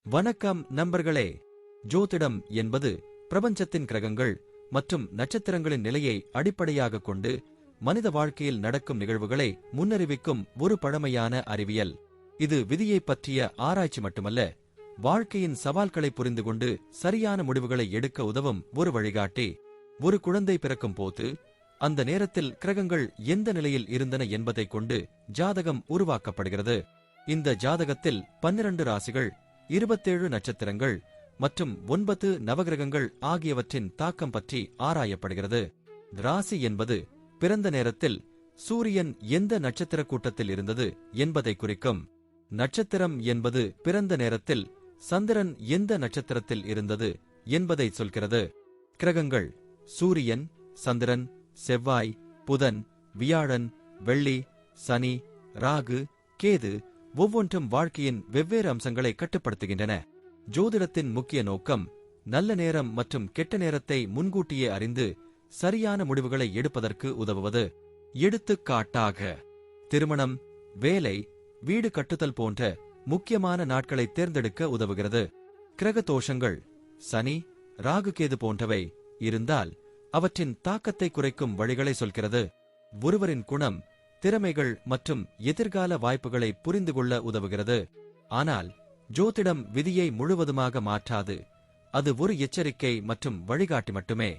வணக்கம் நண்பர்களே. ஜோதிடம் என்பது பிரபஞ்சத்தின் கிரகங்கள் மற்றும் நட்சத்திரங்களின் நிலையை அடிப்படையாக கொண்டு மனித வாழ்க்கையில் நடக்கும் நிகழ்வுகளை முன்னறிவிக்கும் ஒரு பழமையான அறிவியல். இது விதியைப் பற்றிய ஆராய்ச்சி மட்டுமல்ல, வாழ்க்கையின் சவால்களை புரிந்து கொண்டு சரியான முடிவுகளை எடுக்க உதவும் ஒரு வழிகாட்டி. ஒரு குழந்தை பிறக்கும் போது அந்த நேரத்தில் கிரகங்கள் எந்த நிலையில் இருந்தன என்பதைக் கொண்டு ஜாதகம் உருவாக்கப்படுகிறது. இந்த ஜாதகத்தில் 12 ராசிகள், 27 நட்சத்திரங்கள் மற்றும் 9 நவகிரகங்கள் ஆகியவற்றின் தாக்கம் பற்றி ஆராயப்படுகிறது. ராசி என்பது பிறந்த நேரத்தில் சூரியன் எந்த நட்சத்திர கூட்டத்தில் இருந்தது என்பதை குறிக்கும். நட்சத்திரம் என்பது பிறந்த நேரத்தில் சந்திரன் எந்த நட்சத்திரத்தில் இருந்தது என்பதை சொல்கிறது. கிரகங்கள் சூரியன், சந்திரன், செவ்வாய், புதன், வியாழன், வெள்ளி, சனி, ராகு, கேது ஒவ்வொன்றும் வாழ்க்கையின் வெவ்வேறு அம்சங்களை கட்டுப்படுத்துகின்றன. ஜோதிடத்தின் முக்கிய நோக்கம் நல்ல நேரம் மற்றும் கெட்ட நேரத்தை முன்கூட்டியே அறிந்து சரியான முடிவுகளை எடுப்பதற்கு உதவுவது. எடுத்துக்காட்டாக, திருமணம், வேலை, வீடு கட்டுதல் போன்ற முக்கியமான நாட்களை தேர்ந்தெடுக்க உதவுகிறது. கிரக தோஷங்கள், சனி, ராகு, கேது போன்றவை இருந்தால் அவற்றின் தாக்கத்தை குறைக்கும் வழிகளை சொல்கிறது. ஒருவரின் குணம், திறமைகள் மற்றும் எதிர்கால வாய்ப்புகளை புரிந்து கொள்ள உதவுகிறது. ஆனால் ஜோதிடம் விதியை முழுவதுமாக மாற்றாது. அது ஒரு எச்சரிக்கை மற்றும் வழிகாட்டி மட்டுமே.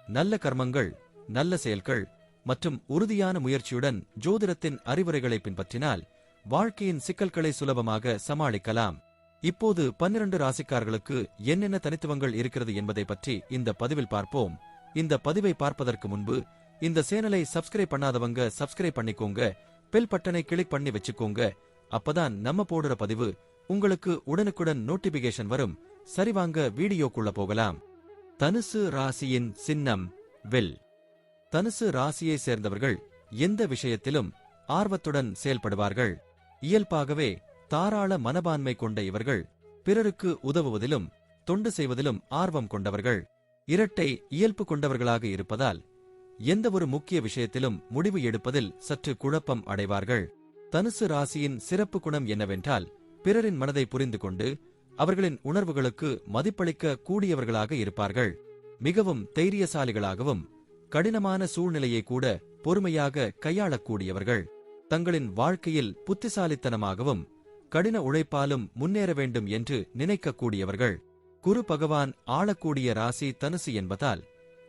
நல்ல கர்மங்கள், நல்ல செயல்கள் மற்றும் உறுதியான முயற்சியுடன் ஜோதிடத்தின் அறிவுரைகளை பின்பற்றினால் வாழ்க்கையின் சிக்கல்களை சுலபமாக சமாளிக்கலாம். இப்போது 12 ராசிக்காரர்களுக்கு என்னென்ன தனித்துவங்கள் இருக்கிறது என்பதை பற்றி இந்த பதிவில் பார்ப்போம். இந்த பதிவை பார்ப்பதற்கு முன்பு இந்த சேனலை சப்ஸ்கிரைப் பண்ணாதவங்க சப்ஸ்கிரைப் பண்ணிக்கோங்க, பெல் பட்டனை கிளிக் பண்ணி வச்சுக்கோங்க. அப்பதான் நம்ம போடுற பதிவு உங்களுக்கு உடனுக்குடன் நோட்டிபிகேஷன் வரும். சரிவாங்க வீடியோக்குள்ள போகலாம். தனுசு ராசியின் சின்னம் வில். தனுசு ராசியை சேர்ந்தவர்கள் எந்த விஷயத்திலும் ஆர்வத்துடன் செயல்படுவார்கள். இயல்பாகவே தாராள மனப்பான்மை கொண்ட இவர்கள் பிறருக்கு உதவுவதிலும் தொண்டு செய்வதிலும் ஆர்வம் கொண்டவர்கள். இரட்டை இயல்பு கொண்டவர்களாக இருப்பதால் எந்த ஒரு முக்கிய விஷயத்திலும் முடிவு எடுப்பதில் சற்று குழப்பம் அடைவார்கள். தனுசு ராசியின் சிறப்பு குணம் என்னவென்றால், பிறரின் மனதை புரிந்து கொண்டு அவர்களின் உணர்வுகளுக்கு மதிப்பளிக்க கூடியவர்களாக இருப்பார்கள். மிகவும் தைரியசாலிகளாகவும் கடினமான சூழ்நிலையை கூட பொறுமையாக கையாளக்கூடியவர்கள். தங்களின் வாழ்க்கையில் புத்திசாலித்தனமாகவும் கடின உழைப்பாலும் முன்னேற வேண்டும் என்று நினைக்கக்கூடியவர்கள். குரு பகவான் ஆளக்கூடிய ராசி தனுசு என்பதால்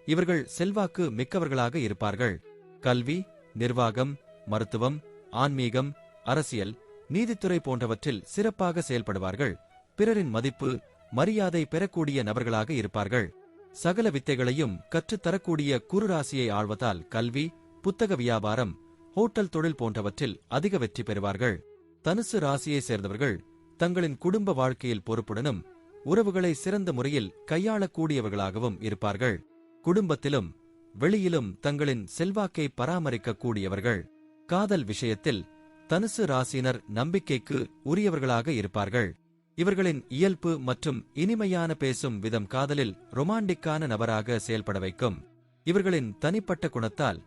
இவர்கள் செல்வாக்கு மிக்கவர்களாக இருப்பார்கள். கல்வி, நிர்வாகம், மருத்துவம், ஆன்மீகம், அரசியல், நீதித்துறை போன்றவற்றில் சிறப்பாக செயல்படுவார்கள். பிறரின் மதிப்பு, மரியாதை பெறக்கூடிய நபர்களாக இருப்பார்கள். சகல வித்தைகளையும் கற்றுத்தரக்கூடிய குரு ராசியை ஆழ்வதால் கல்வி, புத்தக வியாபாரம், ஹோட்டல் தொழில் போன்றவற்றில் அதிக வெற்றி பெறுவார்கள். தனுசு ராசியை சேர்ந்தவர்கள் தங்களின் குடும்ப வாழ்க்கையில் பொறுப்புடனும் உறவுகளை சிறந்த முறையில் கையாளக்கூடியவர்களாகவும் இருப்பார்கள். குடும்பத்திலும் வெளியிலும் தங்களின் செல்வாக்கை பராமரிக்கக்கூடியவர்கள். காதல் விஷயத்தில் தனுசு ராசியினர் நம்பிக்கைக்கு உரியவர்களாக இருப்பார்கள். இவர்களின் இயல்பு மற்றும் இனிமையான பேசும் விதம் காதலில் ரொமாண்டிக்கான நபராக செயல்பட வைக்கும். இவர்களின் தனிப்பட்ட குணத்தால்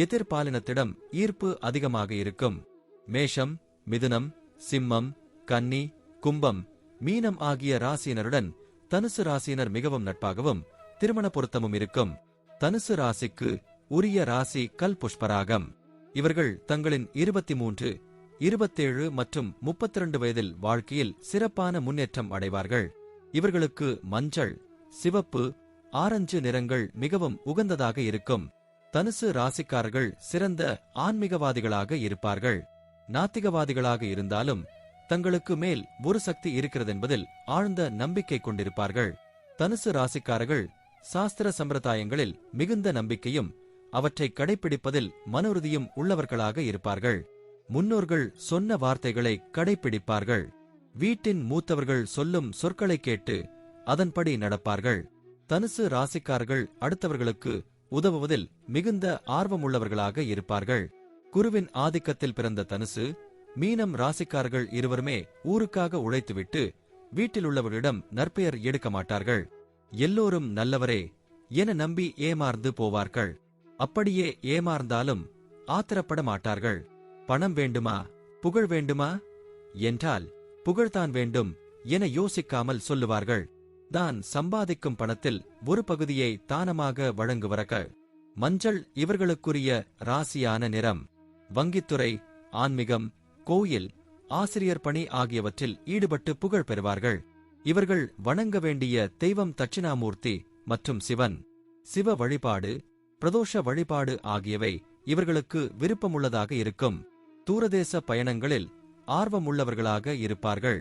எதிர்பாலினத்திடம் ஈர்ப்பு அதிகமாக இருக்கும். மேஷம், மிதுனம், சிம்மம், கன்னி, கும்பம், மீனம் ஆகிய ராசியினருடன் தனுசு ராசியினர் மிகவும் நட்பாகவும் திருமண பொருத்தமும் இருக்கும். தனுசு ராசிக்கு உரிய ராசி கல் புஷ்பராகம். இவர்கள் தங்களின் 23, 27 மற்றும் 32 வயதில் வாழ்க்கையில் சிறப்பான முன்னேற்றம் அடைவார்கள். இவர்களுக்கு மஞ்சள், சிவப்பு, ஆரஞ்சு நிறங்கள் மிகவும் உகந்ததாக இருக்கும். தனுசு ராசிக்காரர்கள் சிறந்த ஆன்மீகவாதிகளாக இருப்பார்கள். நாத்திகவாதிகளாக இருந்தாலும் தங்களுக்கு மேல் ஒரு சக்தி இருக்கிறதென்பதில் ஆழ்ந்த நம்பிக்கை கொண்டிருப்பார்கள். தனுசு ராசிக்காரர்கள் சாஸ்திர சம்பிரதாயங்களில் மிகுந்த நம்பிக்கையும் அவற்றை கடைப்பிடிப்பதில் மனோருதியும் உள்ளவர்களாக இருப்பார்கள். முன்னோர்கள் சொன்ன வார்த்தைகளை கடைப்பிடிப்பார்கள். வீட்டின் மூத்தவர்கள் சொல்லும் சொற்களை கேட்டு அதன்படி நடப்பார்கள். தனுசு ராசிக்காரர்கள் அடுத்தவர்களுக்கு உதவுவதில் மிகுந்த ஆர்வமுள்ளவர்களாக இருப்பார்கள். குருவின் ஆதிக்கத்தில் பிறந்த தனுசு, மீனம் ராசிக்காரர்கள் இருவருமே ஊருக்காக உழைத்துவிட்டு வீட்டிலுள்ளவர்களிடம் நற்பெயர் எடுக்க மாட்டார்கள். எல்லோரும் நல்லவரே என நம்பி ஏமாந்து போவார்கள். அப்படியே ஏமாந்தாலும் ஆத்திரப்பட மாட்டார்கள். பணம் வேண்டுமா, புகழ் வேண்டுமா என்றால் புகழ்தான் வேண்டும் என யோசிக்காமல் சொல்லுவார்கள். தான் சம்பாதிக்கும் பணத்தில் ஒரு பகுதியை தானமாக வழங்குவர்கள். மஞ்சள் இவர்களுக்குரிய ராசியான நிறம். வங்கித்துறை, ஆன்மீகம், கோயில், ஆசிரியர் பணி ஆகியவற்றில் ஈடுபட்டு புகழ் பெறுவார்கள். இவர்கள் வணங்க வேண்டிய தெய்வம் தட்சிணாமூர்த்தி மற்றும் சிவன். சிவ வழிபாடு, பிரதோஷ வழிபாடு ஆகியவை இவர்களுக்கு விருப்பமுள்ளதாக இருக்கும். தூரதேச பயணங்களில் ஆர்வமுள்ளவர்களாக இருப்பார்கள்.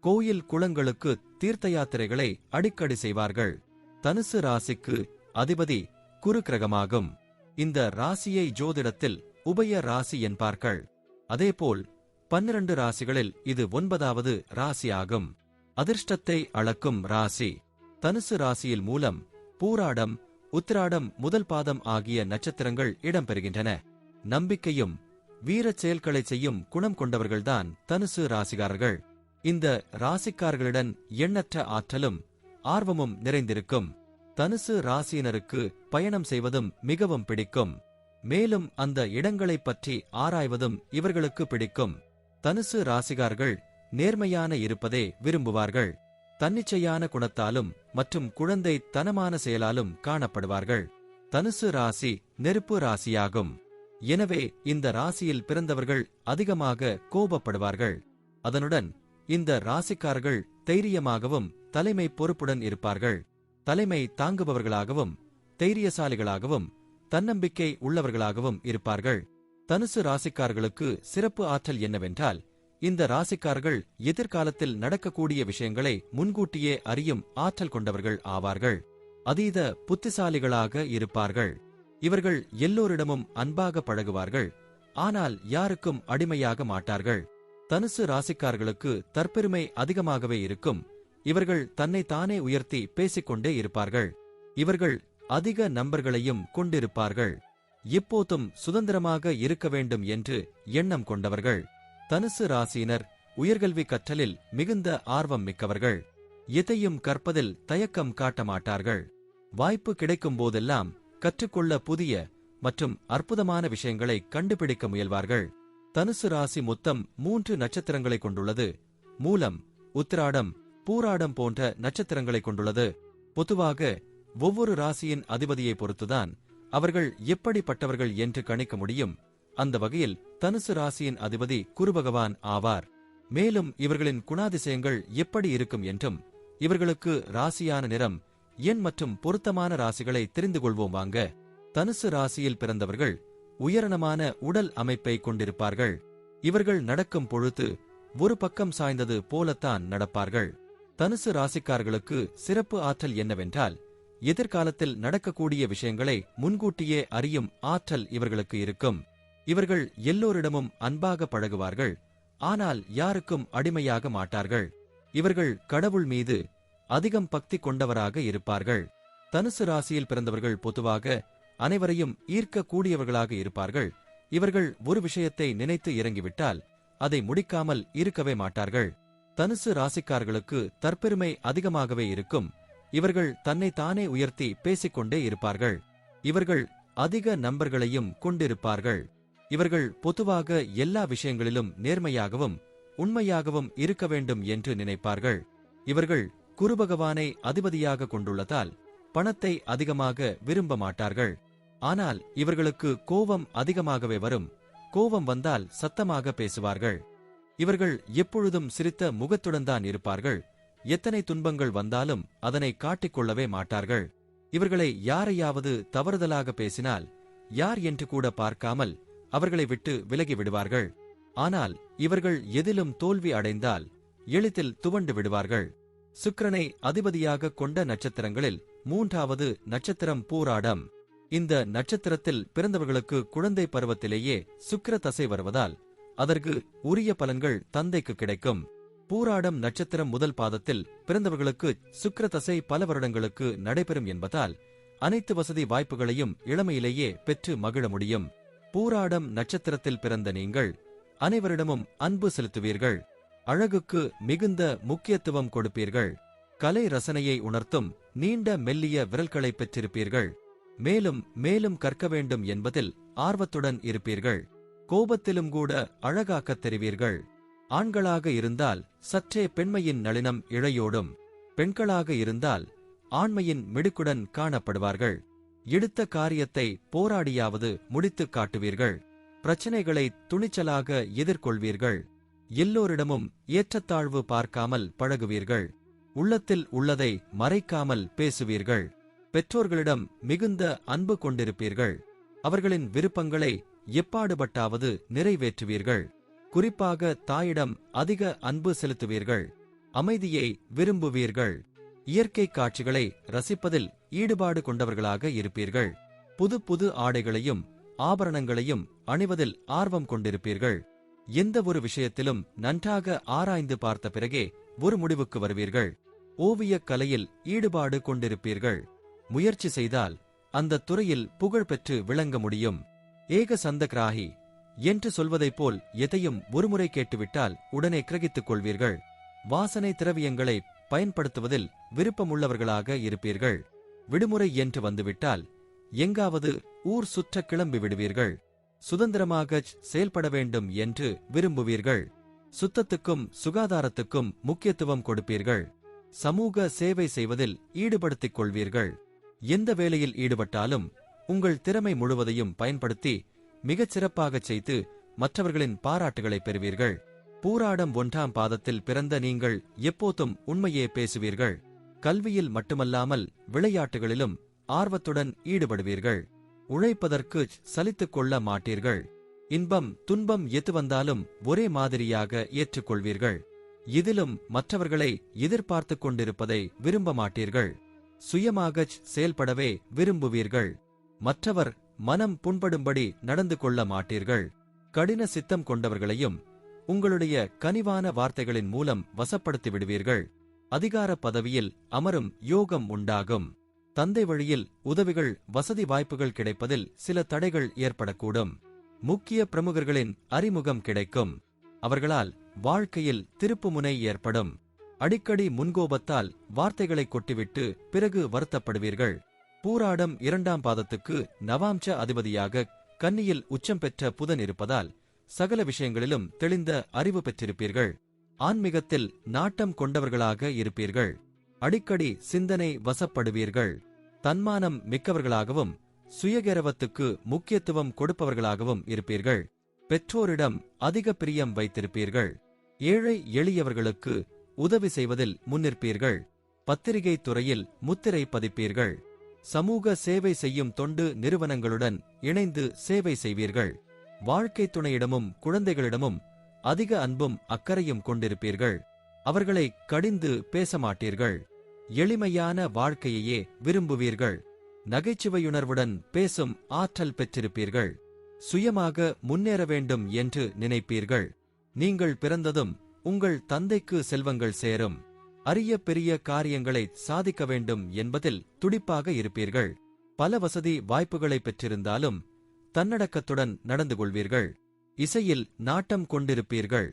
கோயில் குளங்களுக்கு தீர்த்த யாத்திரைகளை அடிக்கடி செய்வார்கள். தனுசு ராசிக்கு அதிபதி குரு கிரகமாகும். இந்த ராசியை ஜோதிடத்தில் உபய ராசி என்பார்கள். அதேபோல் 12 ராசிகளில் இது 9வது ராசியாகும். அதிர்ஷ்டத்தை அளக்கும் ராசி. தனுசு ராசியில் மூலம், பூராடம், உத்திராடம் முதல் பாதம் ஆகிய நட்சத்திரங்கள் இடம்பெறுகின்றன. நம்பிக்கையும் வீரச் செயல்களை செய்யும் குணம் கொண்டவர்கள்தான் தனுசு ராசிக்காரர்கள். இந்த ராசிக்காரர்களிடம் எண்ணற்ற ஆற்றலும் ஆர்வமும் நிறைந்திருக்கும். தனுசு ராசியினருக்கு பயணம் செய்வதும் மிகவும் பிடிக்கும். மேலும் அந்த இடங்களைப் பற்றி ஆராய்வதும் இவர்களுக்கு பிடிக்கும். தனுசு ராசிகார்கள் நேர்மையான இருப்பதே விரும்புவார்கள். தன்னிச்சையான குணத்தாலும் மற்றும் குழந்தை தனமான செயலாலும் காணப்படுவார்கள். தனுசு ராசி நெருப்பு ராசியாகும். எனவே இந்த ராசியில் பிறந்தவர்கள் அதிகமாக கோபப்படுவார்கள். அதனுடன் இந்த ராசிக்காரர்கள் தைரியமாகவும் தலைமை பொறுப்புடன் இருப்பார்கள். தலைமை தாங்குபவர்களாகவும் தைரியசாலிகளாகவும் தன்னம்பிக்கை உள்ளவர்களாகவும் இருப்பார்கள். தனுசு ராசிக்காரர்களுக்கு சிறப்பு ஆற்றல் என்னவென்றால், இந்த ராசிக்காரர்கள் எதிர்காலத்தில் நடக்கக்கூடிய விஷயங்களை முன்கூட்டியே அறியும் ஆற்றல் கொண்டவர்கள் ஆவார்கள். அதீத புத்திசாலிகளாக இருப்பார்கள். இவர்கள் எல்லோரிடமும் அன்பாக பழகுவார்கள். ஆனால் யாருக்கும் அடிமையாக மாட்டார்கள். தனுசு ராசிக்காரர்களுக்கு தற்பெருமை அதிகமாகவே இருக்கும். இவர்கள் தன்னை தானே உயர்த்தி பேசிக்கொண்டே இருப்பார்கள். இவர்கள் அதிக நண்பர்களையும் கொண்டிருப்பார்கள். எப்போதும் சுதந்திரமாக இருக்க வேண்டும் என்று எண்ணம் கொண்டவர்கள். தனுசு ராசியினர் உயர்கல்வி கற்றலில் மிகுந்த ஆர்வம் மிக்கவர்கள். எதையும் கற்பதில் தயக்கம் காட்ட மாட்டார்கள். வாய்ப்பு கிடைக்கும் போதெல்லாம் கற்றுக்கொள்ள புதிய மற்றும் அற்புதமான விஷயங்களை கண்டுபிடிக்க முயல்வார்கள். தனுசு ராசி மொத்தம் 3 நட்சத்திரங்களை கொண்டுள்ளது. மூலம், உத்திராடம், பூராடம் போன்ற நட்சத்திரங்களை கொண்டுள்ளது. பொதுவாக ஒவ்வொரு ராசியின் அதிபதியை பொறுத்துதான் அவர்கள் எப்படிப்பட்டவர்கள் என்று கணிக்க முடியும். அந்த வகையில் தனுசு ராசியின் அதிபதி குரு பகவான் ஆவார். மேலும் இவர்களின் குணாதிசயங்கள் எப்படி இருக்கும் என்றும் இவர்களுக்கு ராசியான நிறம், எண் மற்றும் பொருத்தமான ராசிகளை தெரிந்து கொள்வோம் வாங்க. தனுசு ராசியில் பிறந்தவர்கள் உயரணமான உடல் அமைப்பை கொண்டிருப்பார்கள். இவர்கள் நடக்கும் பொழுது ஒரு பக்கம் சாய்ந்தது போலத்தான் நடப்பார்கள். தனுசு ராசிக்காரர்களுக்கு சிறப்பு ஆற்றல் என்னவென்றால், எதிர்காலத்தில் நடக்கக்கூடிய விஷயங்களை முன்கூட்டியே அறியும் ஆற்றல் இவர்களுக்கு இருக்கும். இவர்கள் எல்லோரிடமும் அன்பாக பழகுவார்கள். ஆனால் யாருக்கும் அடிமையாக மாட்டார்கள். இவர்கள் கடவுள் மீது அதிகம் பக்தி கொண்டவராக இருப்பார்கள். தனுசு ராசியில் பிறந்தவர்கள் பொதுவாக அனைவரையும் ஈர்க்கக்கூடியவர்களாக இருப்பார்கள். இவர்கள் ஒரு விஷயத்தை நினைத்து இறங்கிவிட்டால் அதை முடிக்காமல் இருக்கவே மாட்டார்கள். தனுசு ராசிக்காரர்களுக்கு தற்பெருமை அதிகமாகவே இருக்கும். இவர்கள் தன்னை தானே உயர்த்தி பேசிக்கொண்டே இருப்பார்கள். இவர்கள் அதிக நண்பர்களையும் கொண்டிருப்பார்கள். இவர்கள் பொதுவாக எல்லா விஷயங்களிலும் நேர்மையாகவும் உண்மையாகவும் இருக்க வேண்டும் என்று நினைப்பார்கள். இவர்கள் குரு பகவானை அதிபதியாக கொண்டுள்ளதால் பணத்தை அதிகமாக விரும்ப மாட்டார்கள். ஆனால் இவர்களுக்கு கோபம் அதிகமாகவே வரும். கோபம் வந்தால் சத்தமாக பேசுவார்கள். இவர்கள் எப்பொழுதும் சிரித்த முகத்துடன் தான் இருப்பார்கள். எத்தனை துன்பங்கள் வந்தாலும் அதனை காட்டிக்கொள்ளவே மாட்டார்கள். இவர்களை யாரையாவது தவறுதலாக பேசினால் யார் என்று கூட பார்க்காமல் அவர்களை விட்டு விலகி விடுவார்கள். ஆனால் இவர்கள் எதிலும் தோல்வி அடைந்தால் எளிதில் துவண்டு விடுவார்கள். சுக்கிரனை அதிபதியாக கொண்ட நட்சத்திரங்களில் 3வது நட்சத்திரம் பூராடம். இந்த நட்சத்திரத்தில் பிறந்தவர்களுக்கு குழந்தை பருவத்திலேயே சுக்கிர தசை வருவதால் அதற்கு உரிய பலன்கள் தந்தைக்கு கிடைக்கும். பூராடம் நட்சத்திரம் முதல் பாதத்தில் பிறந்தவர்களுக்கு சுக்கிர தசை பல வருடங்களுக்கு நடைபெறும் என்பதால் அனைத்து வசதி வாய்ப்புகளையும் இளமையிலேயே பெற்று மகிழ முடியும். பூராடம் நட்சத்திரத்தில் பிறந்த நீங்கள் அனைவரிடமும் அன்பு செலுத்துவீர்கள். அழகுக்கு மிகுந்த முக்கியத்துவம் கொடுப்பீர்கள். கலை ரசனையை உணர்த்தும் நீண்ட மெல்லிய விரல்களை பெற்றிருப்பீர்கள். மேலும் மேலும் கற்க வேண்டும் என்பதில் ஆர்வத்துடன் இருப்பீர்கள். கோபத்திலும் கூட அழகாக்கத் தெரிவீர்கள். ஆண்களாக இருந்தால் சற்றே பெண்மையின் நளினம் இழையோடும், பெண்களாக இருந்தால் ஆண்மையின் மிடுக்குடன் காணப்படுவார்கள். எடுத்த காரியத்தை போராடியாவது முடித்துக் காட்டுவீர்கள். பிரச்சனைகளை துணிச்சலாக எதிர்கொள்வீர்கள். எல்லோரிடமும் ஏற்றத்தாழ்வு பார்க்காமல் பழகுவீர்கள். உள்ளத்தில் உள்ளதை மறைக்காமல் பேசுவீர்கள். பெற்றோர்களிடம் மிகுந்த அன்பு கொண்டிருப்பீர்கள். அவர்களின் விருப்பங்களை எப்பாடுபட்டாவது நிறைவேற்றுவீர்கள். குறிப்பாக தாயிடம் அதிக அன்பு செலுத்துவீர்கள். அமைதியை விரும்புவீர்கள். இயற்கை காட்சிகளை ரசிப்பதில் ஈடுபாடு கொண்டவர்களாக இருப்பீர்கள். புது புது ஆடைகளையும் ஆபரணங்களையும் அணிவதில் ஆர்வம் கொண்டிருப்பீர்கள். எந்த ஒரு விஷயத்திலும் நன்றாக ஆராய்ந்து பார்த்த பிறகே ஒரு முடிவுக்கு வருவீர்கள். ஓவியக் கலையில் ஈடுபாடு கொண்டிருப்பீர்கள். முயற்சி செய்தால் அந்த துறையில் புகழ் பெற்று விளங்க முடியும். ஏக சந்தகிராகி என்று சொல்வதைப் போல் எதையும் ஒருமுறை கேட்டுவிட்டால் உடனே கிரகித்துக் கொள்வீர்கள். வாசனை திரவியங்களை பயன்படுத்துவதில் விருப்பமுள்ளவர்களாக இருப்பீர்கள். விடுமுறை என்று வந்துவிட்டால் எங்காவது ஊர் சுற்ற கிளம்பி விடுவீர்கள். சுதந்திரமாக செயல்பட வேண்டும் என்று விரும்புவீர்கள். சுத்தத்துக்கும் சுகாதாரத்துக்கும் முக்கியத்துவம் கொடுப்பீர்கள். சமூக சேவை செய்வதில் ஈடுபடுத்திக் கொள்வீர்கள். எந்த வேலையில் ஈடுபட்டாலும் உங்கள் திறமை முழுவதையும் பயன்படுத்தி மிகச் சிறப்பாகச் செய்து மற்றவர்களின் பாராட்டுகளை பெறுவீர்கள். பூராடம் 1ஆம் பாதத்தில் பிறந்த நீங்கள் எப்போதும் உண்மையே பேசுவீர்கள். கல்வியில் மட்டுமல்லாமல் விளையாட்டுகளிலும் ஆர்வத்துடன் ஈடுபடுவீர்கள். உழைப்பதற்கு சலித்துக் கொள்ள மாட்டீர்கள். இன்பம் துன்பம் எது வந்தாலும் ஒரே மாதிரியாக ஏற்றுக்கொள்வீர்கள். இதிலும் மற்றவர்களை எதிர்பார்த்துக் கொண்டிருப்பதை விரும்ப மாட்டீர்கள். சுயமாகச் செயல்படவே விரும்புவீர்கள். மற்றவர் மனம் புண்படும்படி நடந்து கொள்ள மாட்டீர்கள். கடின சித்தம் கொண்டவர்களையும் உங்களுடைய கனிவான வார்த்தைகளின் மூலம் வசப்படுத்தி விடுவீர்கள். அதிகார பதவியில் அமரும் யோகம் உண்டாகும். தந்தை வழியில் உதவிகள் வசதி வாய்ப்புகள் கிடைப்பதில் சில தடைகள் ஏற்படக்கூடும். முக்கிய பிரமுகர்களின் அறிமுகம் கிடைக்கும். அவர்களால் வாழ்க்கையில் திருப்புமுனை ஏற்படும். அடிக்கடி முன்கோபத்தால் வார்த்தைகளை கொட்டிவிட்டு பிறகு வருத்தப்படுவீர்கள். பூராடம் 2ஆம் பாதத்துக்கு நவாம்ச அதிபதியாக கன்னியில் உச்சம் பெற்ற புதன் இருப்பதால் சகல விஷயங்களிலும் தெளிந்த அறிவு பெற்றிருப்பீர்கள். ஆன்மீகத்தில் நாட்டம் கொண்டவர்களாக இருப்பீர்கள். அடிக்கடி சிந்தனை வசப்படுவீர்கள். தன்மானம் மிக்கவர்களாகவும் சுயகரவத்துக்கு முக்கியத்துவம் கொடுப்பவர்களாகவும் இருப்பீர்கள். பெற்றோரிடம் அதிக பிரியம் வைத்திருப்பீர்கள். ஏழை எளியவர்களுக்கு உதவி செய்வதில் முன்னிற்பீர்கள். பத்திரிகை துறையில் முத்திரை பதிப்பீர்கள். சமூக சேவை செய்யும் தொண்டு நிறுவனங்களுடன் இணைந்து சேவை செய்வீர்கள். வாழ்க்கை துணையிடமும் குழந்தைகளிடமும் அதிக அன்பும் அக்கறையும் கொண்டிருப்பீர்கள். அவர்களை கடிந்து பேச மாட்டீர்கள். எளிமையான வாழ்க்கையையே விரும்புவீர்கள். நகைச்சுவையுணர்வுடன் பேசும் ஆற்றல் பெற்றிருப்பீர்கள். சுயமாக முன்னேற வேண்டும் என்று நினைப்பீர்கள். நீங்கள் பிறந்ததும் உங்கள் தந்தைக்கு செல்வங்கள் சேரும். அரிய பெரிய காரியங்களை சாதிக்க வேண்டும் என்பதில் துடிப்பாக இருப்பீர்கள். பல வசதி வாய்ப்புகளை பெற்றிருந்தாலும் தன்னடக்கத்துடன் நடந்து கொள்வீர்கள். இசையில் நாட்டம் கொண்டிருப்பீர்கள்.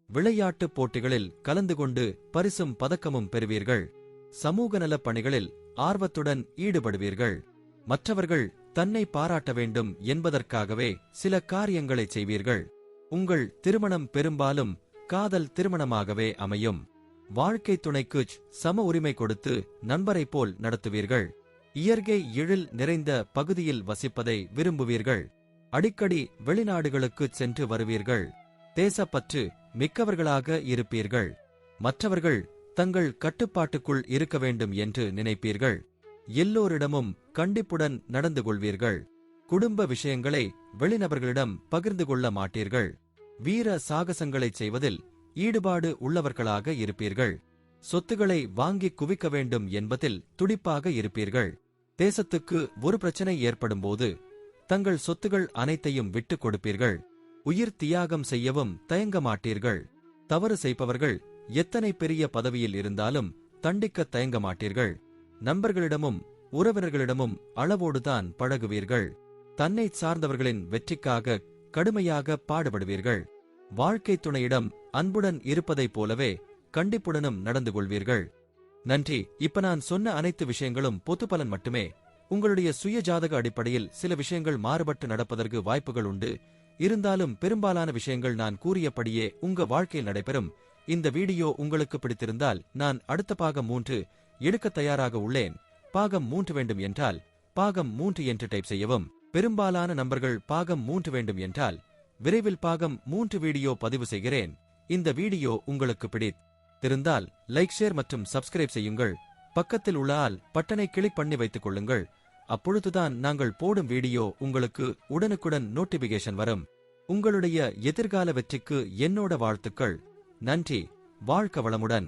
விளையாட்டுப் போட்டிகளில் கலந்து கொண்டு பரிசும் பதக்கமும் பெறுவீர்கள். சமூக நலப் பணிகளில் ஆர்வத்துடன் ஈடுபடுவீர்கள். மற்றவர்கள் தன்னை பாராட்ட வேண்டும் என்பதற்காகவே சில காரியங்களைச் செய்வீர்கள். உங்கள் திருமணம் பெரும்பாலும் காதல் திருமணமாகவே அமையும். வாழ்க்கை துணைக்கு சம உரிமை கொடுத்து நண்பரைப் போல் நடத்துவீர்கள். இயற்கை எழில் நிறைந்த பகுதியில் வசிப்பதை விரும்புவீர்கள். அடிக்கடி வெளிநாடுகளுக்குச் சென்று வருவீர்கள். தேசப்பற்று மிக்கவர்களாக இருப்பீர்கள். மற்றவர்கள் தங்கள் கட்டுப்பாட்டுக்குள் இருக்க வேண்டும் என்று நினைப்பீர்கள். எல்லோரிடமும் கண்டிப்புடன் நடந்து கொள்வீர்கள். குடும்ப விஷயங்களை வெளிநபர்களிடம் பகிர்ந்து கொள்ள மாட்டீர்கள். வீர சாகசங்களைச் செய்வதில் ஈடுபாடு உள்ளவர்களாக இருப்பீர்கள். சொத்துக்களை வாங்கி குவிக்க வேண்டும் என்பதில் துடிப்பாக இருப்பீர்கள். தேசத்துக்கு ஒரு பிரச்சனை ஏற்படும்போது தங்கள் சொத்துகள் அனைத்தையும் விட்டுக் கொடுப்பீர்கள். உயிர் தியாகம் செய்யவும் தயங்க மாட்டீர்கள். தவறு செய்பவர்கள் எத்தனை பெரிய பதவியில் இருந்தாலும் தண்டிக்க தயங்க மாட்டீர்கள். நண்பர்களிடமும் உறவினர்களிடமும் அளவோடுதான் பழகுவீர்கள். தன்னை சார்ந்தவர்களின் வெற்றிக்காக கடுமையாக பாடுபடுவீர்கள். வாழ்க்கை துணையிடம் அன்புடன் இருப்பதைப் போலவே கண்டிப்புடனும் நடந்து கொள்வீர்கள். நன்றி. இப்ப நான் சொன்ன அனைத்து விஷயங்களும் பொது பலன் மட்டுமே. உங்களுடைய சுய ஜாதக அடிப்படையில் சில விஷயங்கள் மாறுபட்டு நடப்பதற்கு வாய்ப்புகள் உண்டு. இருந்தாலும் பெரும்பாலான விஷயங்கள் நான் கூறியபடியே உங்க வாழ்க்கையில் நடைபெறும். இந்த வீடியோ உங்களுக்கு பிடித்திருந்தால் நான் அடுத்த பாகம் 3 எடுக்க தயாராக உள்ளேன். பாகம் 3 வேண்டும் என்றால் பாகம் 3 என்று டைப் செய்யவும். பெரும்பாலான நம்பர்கள் பாகம் 3 வேண்டும் என்றால் விரைவில் பாகம் 3 வீடியோ பதிவு செய்கிறேன். இந்த வீடியோ உங்களுக்கு பிடித்திருந்தால் லைக், ஷேர் மற்றும் சப்ஸ்கிரைப் செய்யுங்கள். பக்கத்தில் உள்ள ஆல் பட்டனை கிளிக் பண்ணி வைத்துக் கொள்ளுங்கள். அப்பொழுதுதான் நாங்கள் போடும் வீடியோ உங்களுக்கு உடனுக்குடன் நோட்டிபிகேஷன் வரும். உங்களுடைய எதிர்கால வெற்றிக்கு என்னோட வாழ்த்துக்கள். நன்றி. வாழ்க வளமுடன்.